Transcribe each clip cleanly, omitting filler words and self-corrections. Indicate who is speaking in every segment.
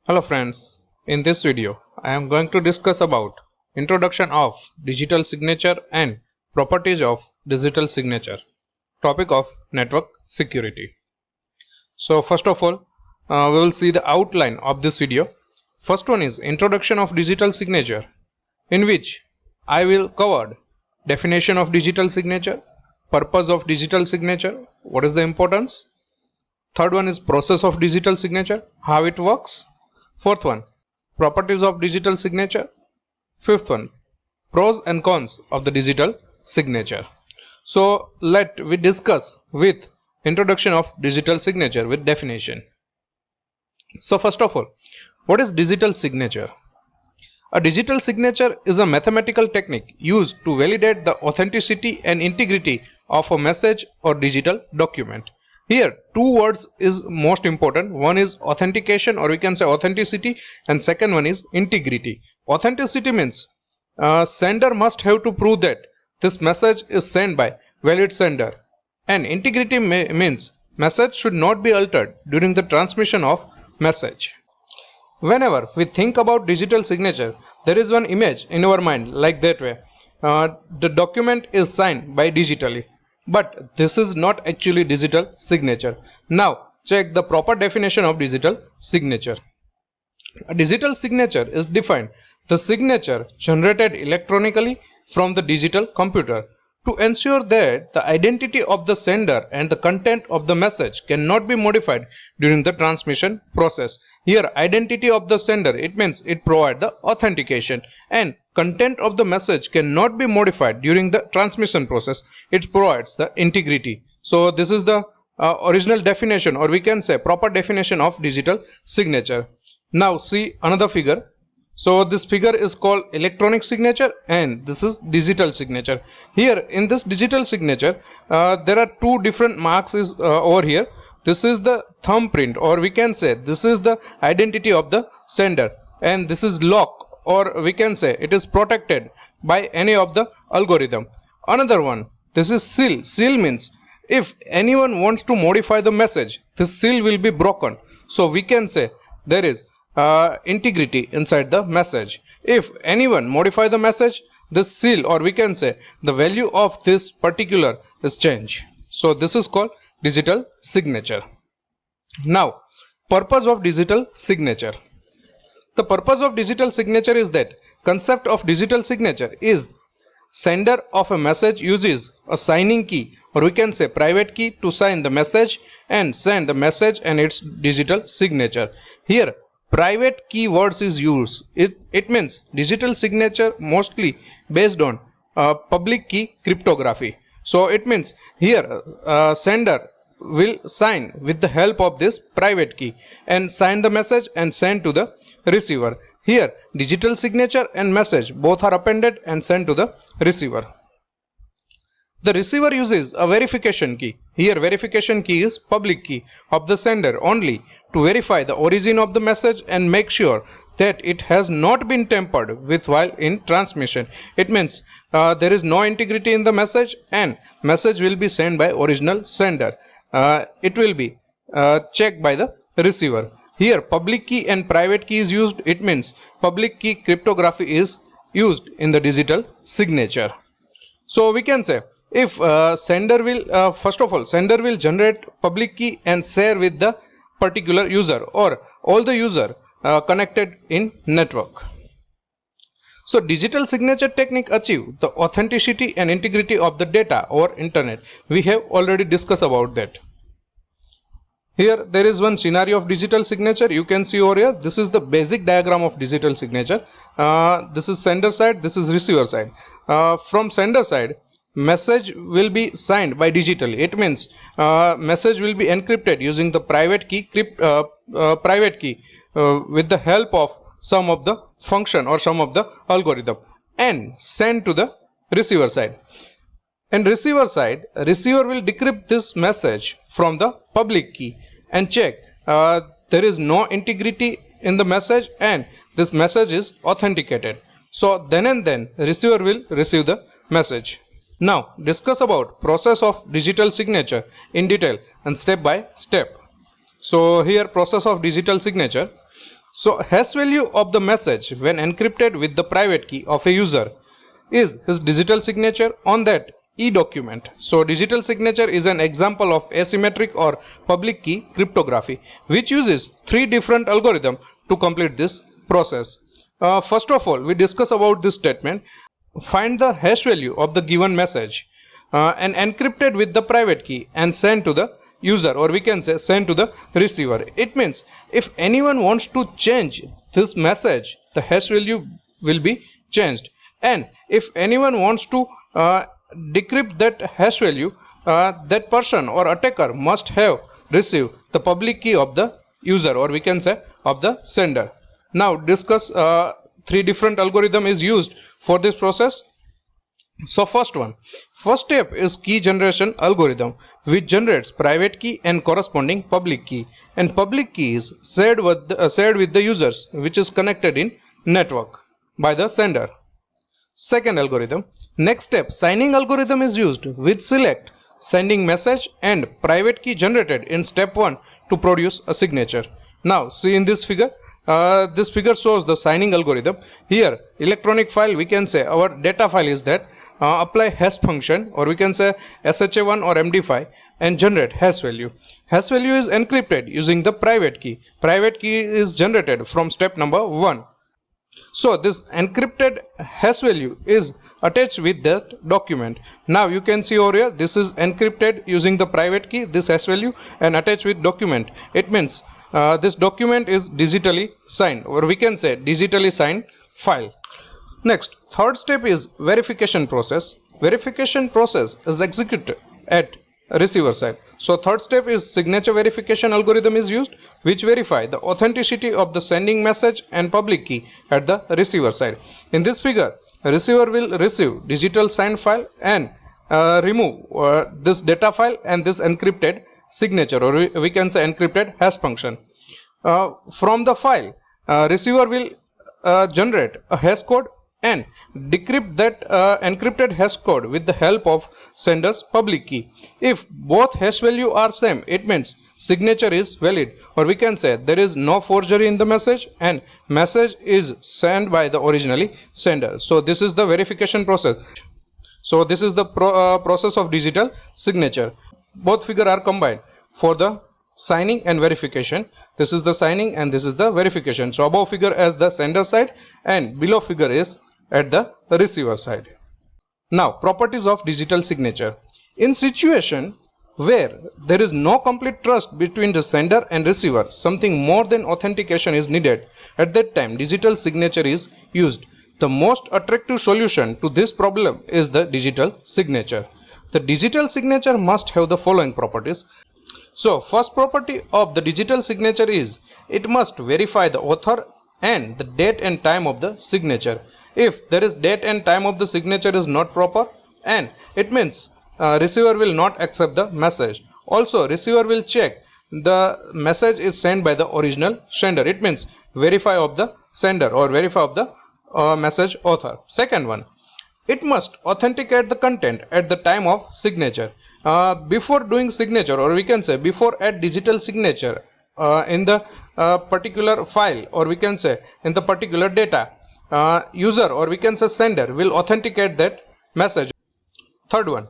Speaker 1: Hello friends, in this video I am going to discuss about introduction of digital signature and properties of digital signature, topic of network security. So first of all, we will see the outline of this video. First one is introduction of digital signature, in which I will cover definition of digital signature, purpose of digital signature, what is the importance. Third one is process of digital signature, how it works. Fourth one, properties of digital signature. Fifth one, pros and cons of the digital signature. So let we discuss with introduction of digital signature with definition. So first of all, what is digital signature? A digital signature is a mathematical technique used to validate the authenticity and integrity of a message or digital document. Here two words is most important. One is authentication, or we can say authenticity, and second one is integrity. Authenticity means sender must have to prove that this message is sent by valid sender, and integrity means message should not be altered during the transmission of message. Whenever we think about digital signature, there is one image in our mind like that way. The document is signed by digitally, but this is not actually digital signature. Now check the proper definition of digital signature. A digital signature is defined the signature generated electronically from the digital computer to ensure that the identity of the sender and the content of the message cannot be modified during the transmission process. Here identity of the sender, it means it provides the authentication, and content of the message cannot be modified during the transmission process, it provides the integrity. So this is the original definition, or we can say proper definition of digital signature. Now see another figure. So this figure is called electronic signature, and this is digital signature. Here in this digital signature there are two different marks is over here. This is the thumbprint, or we can say this is the identity of the sender, and this is lock, or we can say it is protected by any of the algorithm. Another one, this is seal. Seal means if anyone wants to modify the message, this seal will be broken. So we can say there is integrity inside the message. If anyone modify the message, this seal, or we can say the value of this particular is changed. So this is called digital signature. Now purpose of digital signature. The purpose of digital signature is that concept of digital signature is sender of a message uses a signing key, or we can say private key, to sign the message and send the message and its digital signature. Here private keywords is used. It means digital signature mostly based on public key cryptography. So it means here sender will sign with the help of this private key and sign the message and send to the receiver. Here digital signature and message both are appended and sent to the receiver. The receiver uses a verification key. Here verification key is public key of the sender only to verify the origin of the message and make sure that it has not been tampered with while in transmission. It means there is no integrity in the message, and message will be sent by original sender. It will be checked by the receiver. Here public key and private key is used. It means public key cryptography is used in the digital signature. So we can say if sender will first of all sender will generate public key and share with the particular user or all the user connected in network. So digital signature technique achieve the authenticity and integrity of the data over internet. We have already discussed about that. Here there is one scenario of digital signature. You can see over here, this is the basic diagram of digital signature. This is sender side, this is receiver side. From sender side, message will be signed by digitally. It means message will be encrypted using the private key with the help of some of the function or some of the algorithm, and send to the receiver side. And receiver side, receiver will decrypt this message from the public key and check there is no integrity in the message and this message is authenticated. So then and then receiver will receive the message. Now discuss about process of digital signature in detail and step by step. So here process of digital signature. So hash value of the message when encrypted with the private key of a user is his digital signature on that e-document. So digital signature is an example of asymmetric or public key cryptography, which uses three different algorithms to complete this process. First of all, we discuss about this statement. Find the hash value of the given message and encrypt it with the private key and send to the user, or we can say send to the receiver. It means if anyone wants to change this message, the hash value will be changed, and if anyone wants to decrypt that hash value, that person or attacker must have received the public key of the user, or we can say of the sender. Now discuss three different algorithm is used for this process. So first step is key generation algorithm, which generates private key and corresponding public key, and public key is shared with the users, which is connected in network by the sender. Second algorithm, next step, signing algorithm is used, which select sending message and private key generated in step 1 to produce a signature. Now see in this figure. This figure shows the signing algorithm. Here electronic file, we can say our data file is that apply hash function, or we can say SHA-1 or MD5, and generate hash value. Hash value is encrypted using the private key. Private key is generated from step number 1. So this encrypted hash value is attached with that document. Now you can see over here, this is encrypted using the private key, this hash value, and attached with document. It means this document is digitally signed, or we can say digitally signed file. Next, third step is verification process. Verification process is executed at receiver side. So third step is signature verification algorithm is used, which verify the authenticity of the sending message and public key at the receiver side. In this figure, receiver will receive digital signed file and remove this data file and this encrypted signature, or we can say encrypted hash function. From the file, receiver will generate a hash code and decrypt that encrypted hash code with the help of sender's public key. If both hash value are same, it means signature is valid, or we can say there is no forgery in the message and message is sent by the originally sender. So this is the verification process. So this is the process of digital signature. Both figure are combined for the signing and verification. This is the signing and this is the verification. So above figure as the sender side and below figure is at the receiver side. Now properties of digital signature. In situation where there is no complete trust between the sender and receiver, something more than authentication is needed. At that time digital signature is used. The most attractive solution to this problem is the digital signature. The digital signature must have the following properties. So first property of the digital signature is it must verify the author and the date and time of the signature. If there is date and time of the signature is not proper, and it means receiver will not accept the message. Also receiver will check the message is sent by the original sender. It means verify of the sender or verify of the message author. Second one, it must authenticate the content at the time of signature. Before doing signature, or we can say before add digital signature in the particular file, or we can say in the particular data, user or we can say sender will authenticate that message. Third one,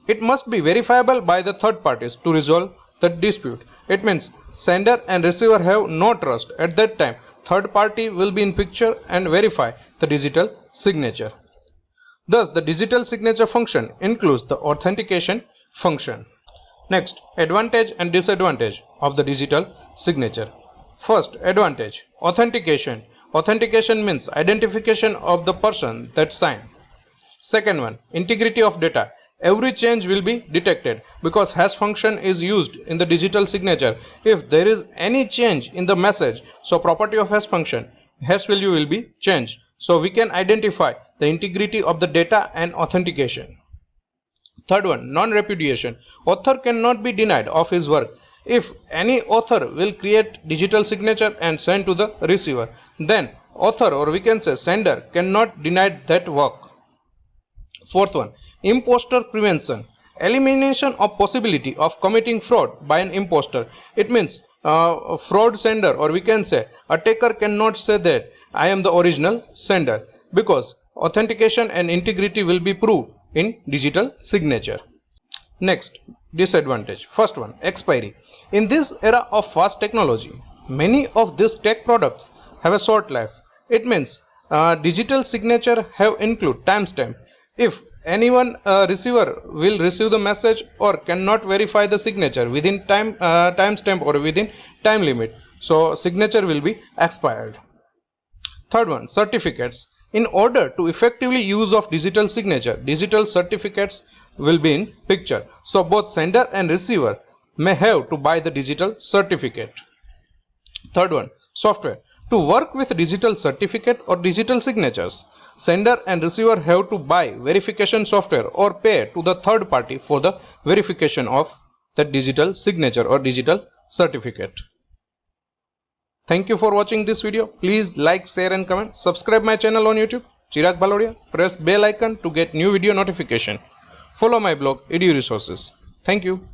Speaker 1: it must be verifiable by the third parties to resolve the dispute. It means sender and receiver have no trust. At that time third party will be in picture and verify the digital signature. Thus the digital signature function includes the authentication function. Next, advantage and disadvantage of the digital signature. First advantage, authentication. Authentication means identification of the person that signed. Second one, integrity of data. Every change will be detected because hash function is used in the digital signature. If there is any change in the message, so property of hash function, hash value will be changed. So we can identify the integrity of the data and authentication. Third one, non-repudiation. Author cannot be denied of his work. If any author will create digital signature and send to the receiver, then author or we can say sender cannot deny that work. Fourth one, imposter prevention. Elimination of possibility of committing fraud by an imposter. It means fraud sender, or we can say attacker cannot say that I am the original sender, because authentication and integrity will be proved in digital signature. Next, disadvantage. First one, expiry. In this era of fast technology, many of these tech products have a short life. It means digital signature have include timestamp. If anyone receiver will receive the message or cannot verify the signature within timestamp or within time limit, so signature will be expired. Third one, certificates. In order to effectively use of digital signature, digital certificates will be in picture. So both sender and receiver may have to buy the digital certificate. Third one, software. To work with digital certificate or digital signatures, sender and receiver have to buy verification software or pay to the third party for the verification of the digital signature or digital certificate. Thank you for watching this video. Please like, share and comment. Subscribe my channel on YouTube, Chirag Bhalodia. Press bell icon to get new video notification. Follow my blog, Edu Resources. Thank you.